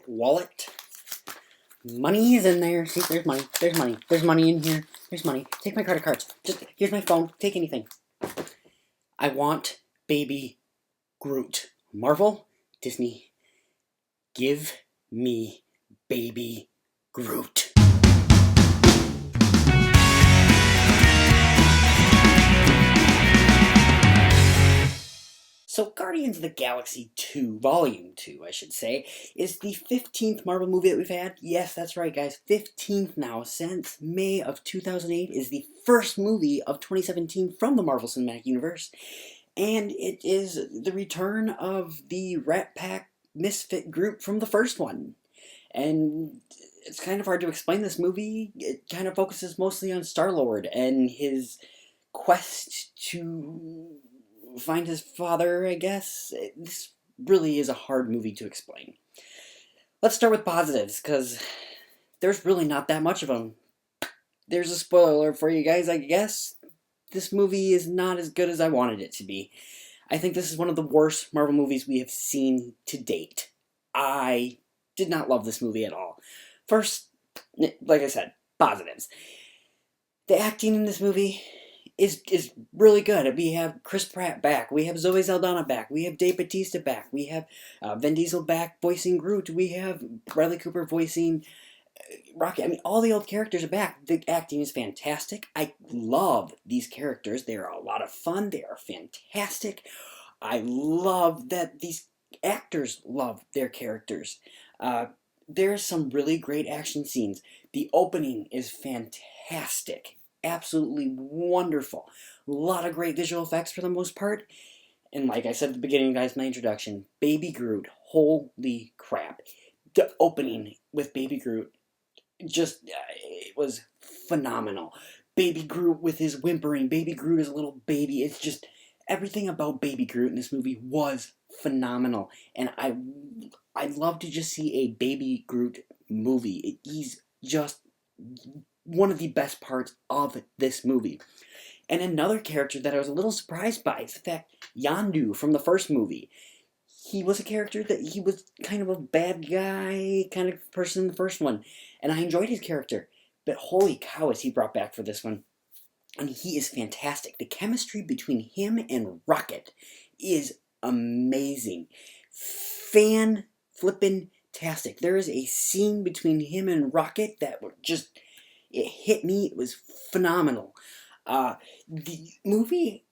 wallet. Money is in there. See, there's money. There's money. There's money in here. There's money. Take my credit cards. Just, here's my phone. Take anything. I want Baby Groot. Marvel, Disney, give me Baby Groot. So Guardians of the Galaxy 2, Volume 2, I should say, is the 15th Marvel movie that we've had. Yes, that's right, guys. 15th now. Since May of 2008 is the first movie of 2017 from the Marvel Cinematic Universe. And it is the return of the Rat Pack misfit group from the first one. And it's kind of hard to explain this movie. It kind of focuses mostly on Star-Lord and his quest to find his father, I guess. This really is a hard movie to explain. Let's start with positives, because there's really not that much of them. There's a spoiler alert for you guys, I guess. This movie is not as good as I wanted it to be. I think this is one of the worst Marvel movies we have seen to date. I did not love this movie at all. First, like I said, positives. The acting in this movie is really good. We have Chris Pratt back. We have Zoe Saldana back. We have Bautista back. We have Vin Diesel back voicing Groot. We have Bradley Cooper voicing Rocket. I mean, all the old characters are back. The acting is fantastic. I love these characters. They are a lot of fun. They are fantastic. I love that these actors love their characters. There's some really great action scenes. The opening is fantastic. Absolutely wonderful. A lot of great visual effects for the most part. And like I said at the beginning, guys, my introduction, Baby Groot. Holy crap. The opening with Baby Groot just, it was phenomenal. Baby Groot with his whimpering. Baby Groot is a little baby. It's just, everything about Baby Groot in this movie was phenomenal. And I'd love to just see a Baby Groot movie. He's just one of the best parts of this movie. And another character that I was a little surprised by is the fact Yondu from the first movie. He was a character that he was kind of a bad guy kind of person in the first one. And I enjoyed his character. But holy cow is he brought back for this one. And he is fantastic. The chemistry between him and Rocket is amazing. Fan-flippin-tastic. There is a scene between him and Rocket that just, it hit me. It was phenomenal. The movie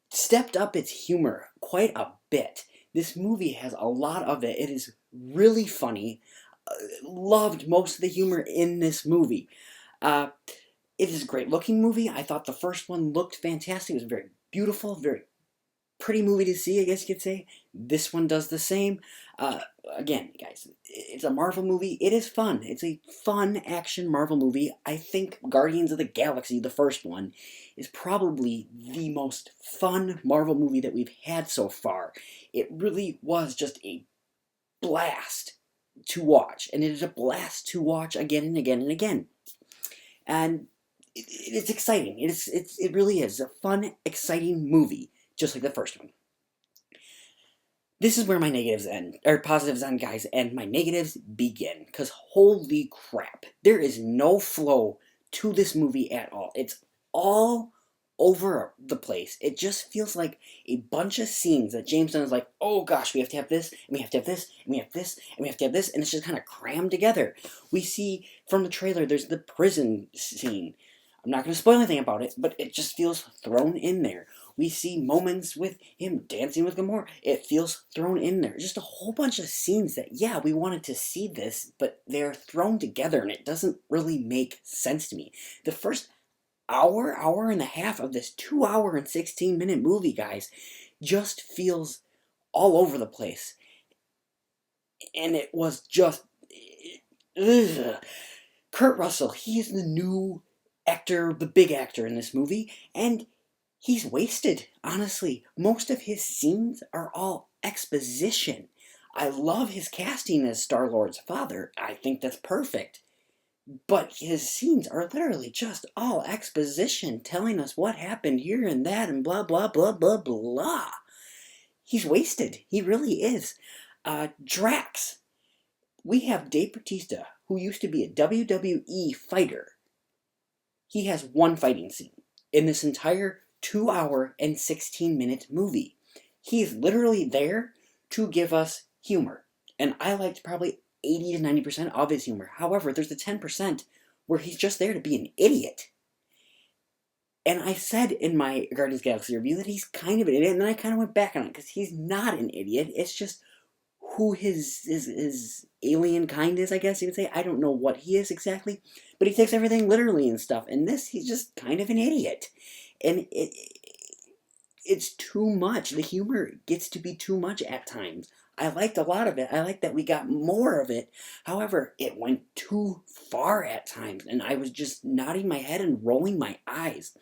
stepped up its humor quite a bit. This movie has a lot of it. It is really funny. Loved most of the humor in this movie. It is a great looking movie. I thought the first one looked fantastic. It was very beautiful, very pretty movie to see, I guess you could say. This one does the same. Again, guys, it's a Marvel movie. It is fun. It's a fun action Marvel movie. I think Guardians of the Galaxy, the first one, is probably the most fun Marvel movie that we've had so far. It really was just a blast to watch. And it is a blast to watch again and again and again. And it's exciting. It really is a fun, exciting movie, just like the first one. This is where my negatives end, or positives end, guys, and my negatives begin. Because holy crap, there is no flow to this movie at all. It's all over the place. It just feels like a bunch of scenes that James Gunn is like, oh gosh, we have to have this, and we have to have this, and we have this, and we have to have this, and it's just kind of crammed together. We see from the trailer, there's the prison scene. I'm not going to spoil anything about it, but it just feels thrown in there. We see moments with him dancing with Gamora. It feels thrown in there. Just a whole bunch of scenes that, yeah, we wanted to see this, but they're thrown together, and it doesn't really make sense to me. The first hour and a half of this 2-hour and 16-minute movie, guys, just feels all over the place. And it was just, ugh. Kurt Russell, he is the new actor, the big actor in this movie, and he's wasted, honestly. Most of his scenes are all exposition. I love his casting as Star-Lord's father. I think that's perfect. But his scenes are literally just all exposition, telling us what happened here and that and blah, blah, blah, blah, blah. He's wasted. He really is. Drax. We have Dave Bautista, who used to be a WWE fighter. He has one fighting scene in this entire 2 hour and 16-minute movie. He is literally there to give us humor. And I liked probably 80 to 90% of his humor. However, there's the 10% where he's just there to be an idiot. And I said in my Guardians of the Galaxy review that he's kind of an idiot, and then I kind of went back on it because he's not an idiot. It's just who his alien kind is, I guess you could say. I don't know what he is exactly, but he takes everything literally and stuff. And this, he's just kind of an idiot, and it's too much. The humor gets to be too much at times. I liked a lot of it. I liked that we got more of it. However, it went too far at times, and I was just nodding my head and rolling my eyes.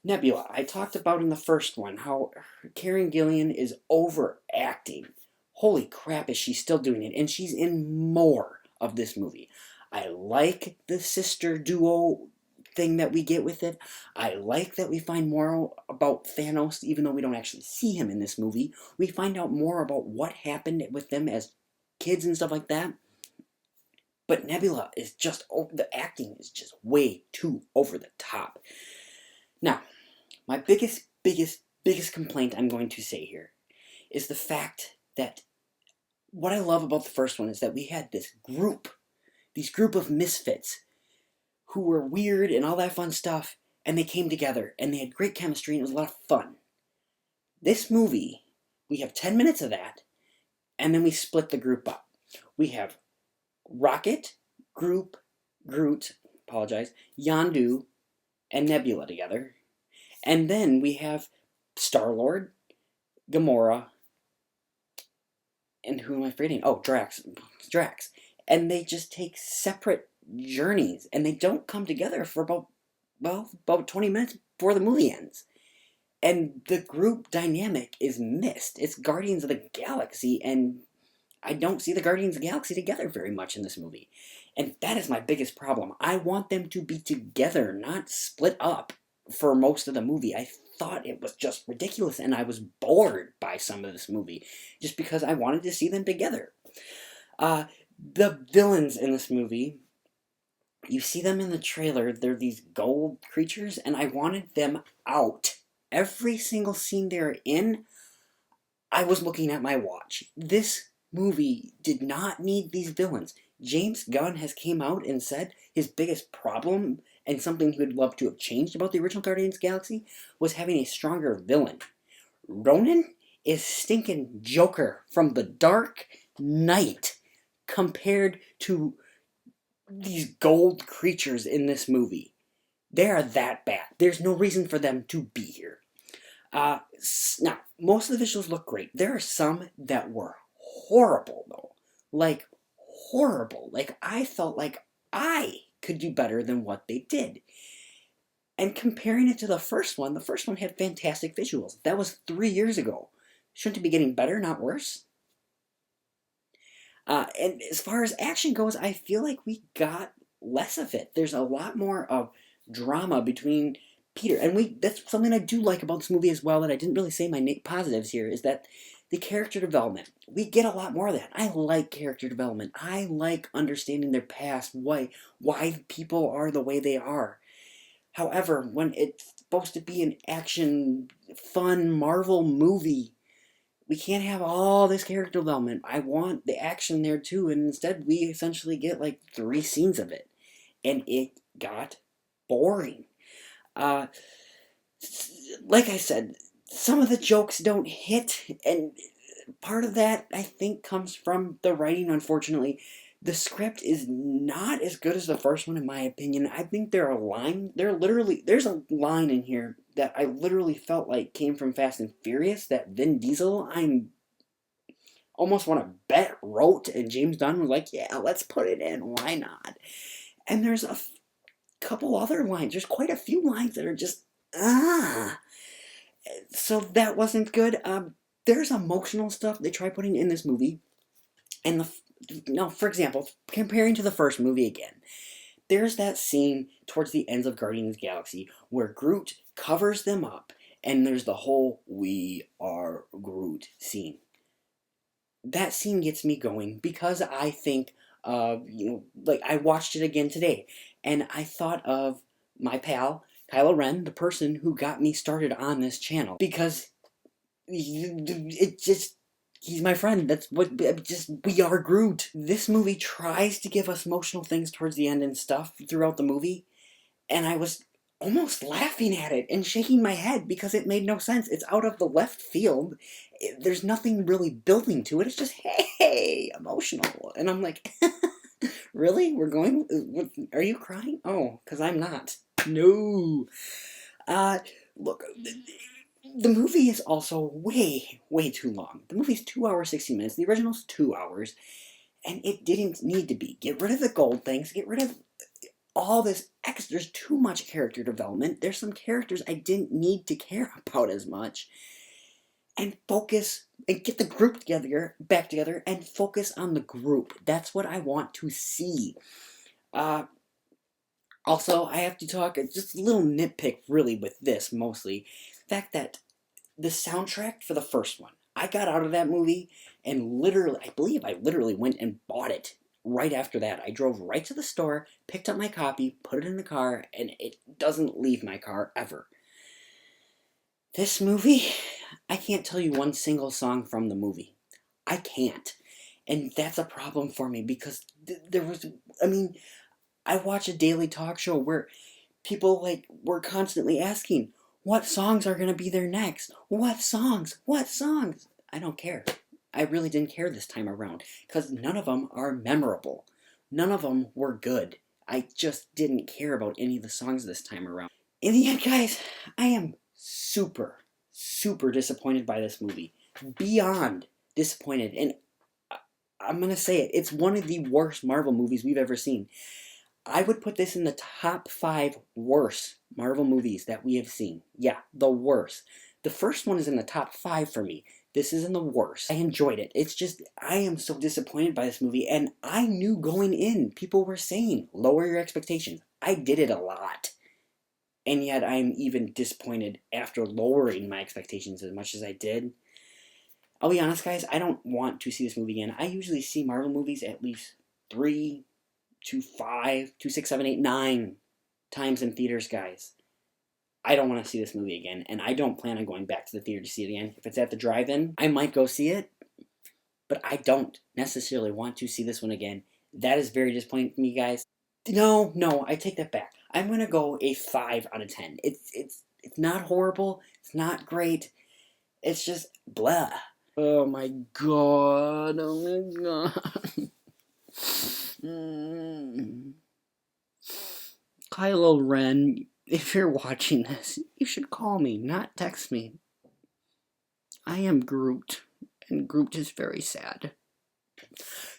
Nebula, I talked about in the first one how Karen Gillan is overacting. Holy crap, is she still doing it? And she's in more of this movie. I like the sister duo thing that we get with it. I like that we find more about Thanos, even though we don't actually see him in this movie. We find out more about what happened with them as kids and stuff like that. But Nebula is just, the acting is just way too over the top. Now, my biggest complaint I'm going to say here is the fact that what I love about the first one is that we had this group of misfits who were weird and all that fun stuff, and they came together and they had great chemistry and it was a lot of fun. This movie, we have 10 minutes of that, and then we split the group up. We have Rocket, Groot, Yondu, and Nebula together. And then we have Star-Lord, Gamora, and who am I forgetting? Oh, Drax. And they just take separate journeys, and they don't come together for about 20 minutes before the movie ends. And the group dynamic is missed. It's Guardians of the Galaxy, and I don't see the Guardians of the Galaxy together very much in this movie. And that is my biggest problem. I want them to be together, not split up for most of the movie. I thought it was just ridiculous, and I was bored by some of this movie just because I wanted to see them together. The villains in this movie, you see them in the trailer, they're these gold creatures, and I wanted them out. Every single scene they're in, I was looking at my watch. This movie did not need these villains. James Gunn has came out and said his biggest problem, and something he would love to have changed about the original Guardians of the Galaxy, was having a stronger villain. Ronan is stinking Joker from the Dark Knight compared to these gold creatures in this movie. They are that bad. There's no reason for them to be here. Now, most of the visuals look great. There are some that were horrible, though. Like, horrible. Like, I felt like I could do better than what they did. And comparing it to the first one had fantastic visuals. That was 3 years ago. Shouldn't it be getting better, not worse? And as far as action goes, I feel like we got less of it. There's a lot more of drama between Peter, and that's something I do like about this movie as well that I didn't really say my positives here, is that the character development. We get a lot more of that. I like character development. I like understanding their past, why people are the way they are. However, when it's supposed to be an action, fun Marvel movie, we can't have all this character development. I want the action there too, and instead we essentially get like 3 scenes of it. And it got boring. Like I said, some of the jokes don't hit, and part of that, I think, comes from the writing, unfortunately. The script is not as good as the first one, in my opinion. I think there's a line in here that I literally felt like came from Fast and Furious, that Vin Diesel, almost want to bet wrote, and James Gunn was like, yeah, let's put it in, why not? And there's a couple other lines, there's quite a few lines that are just, so that wasn't good. There's emotional stuff they try putting in this movie, and now, for example, comparing to the first movie again, there's that scene towards the ends of Guardians of the Galaxy where Groot covers them up, and there's the whole "We are Groot" scene. that scene gets me going because I think of, like I watched it again today, and I thought of my pal, Kylo Ren, the person who got me started on this channel, because it just, he's my friend. That's what, just, we are Groot. This movie tries to give us emotional things towards the end and stuff throughout the movie, and I was almost laughing at it and shaking my head because it made no sense. It's out of the left field. There's nothing really building to it. It's just, hey, emotional. And I'm like, really? We're going? Are you crying? Oh, because I'm not. No. Look, the movie is also way, way too long. The movie's 2 hours, 60 minutes. The original's 2 hours. And it didn't need to be. Get rid of the gold things. Get rid of all this extra. There's too much character development. There's some characters I didn't need to care about as much. And focus, and get the group together, back together, and focus on the group. That's what I want to see. Also, I have to talk, just a little nitpick really with this mostly. The fact that the soundtrack for the first one, I got out of that movie and literally, I believe I literally went and bought it right after that. I drove right to the store, picked up my copy, put it in the car, and it doesn't leave my car ever. This movie, I can't tell you one single song from the movie. I can't. And that's a problem for me because there was, I watch a daily talk show where people were constantly asking, what songs are going to be there next? What songs? What songs? I don't care. I really didn't care this time around because none of them are memorable. None of them were good. I just didn't care about any of the songs this time around. In the end, guys, I am super, super disappointed by this movie. Beyond disappointed. And I'm going to say it. It's one of the worst Marvel movies we've ever seen. I would put this in the top 5 worst Marvel movies that we have seen. Yeah, the worst. The first one is in the top 5 for me. This is in the worst. I enjoyed it. It's just, I am so disappointed by this movie, and I knew going in, people were saying, lower your expectations. I did it a lot. And yet I'm even disappointed after lowering my expectations as much as I did. I'll be honest, guys, I don't want to see this movie again. I usually see Marvel movies at least 3 to 5 to 6, 7, 8, 9 times in theaters, guys. I don't want to see this movie again, and I don't plan on going back to the theater to see it again. If it's at the drive-in, I might go see it, but I don't necessarily want to see this one again. That is very disappointing to me, guys. No, I take that back. I'm going to go a 5 out of 10. It's not horrible. It's not great. It's just blah. Oh my god. Oh my god. Kylo Ren, if you're watching this, you should call me, not text me. I am Groot, and Groot is very sad.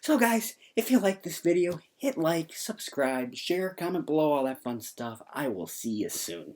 So guys, if you like this video, hit like, subscribe, share, comment below, all that fun stuff. I will see you soon.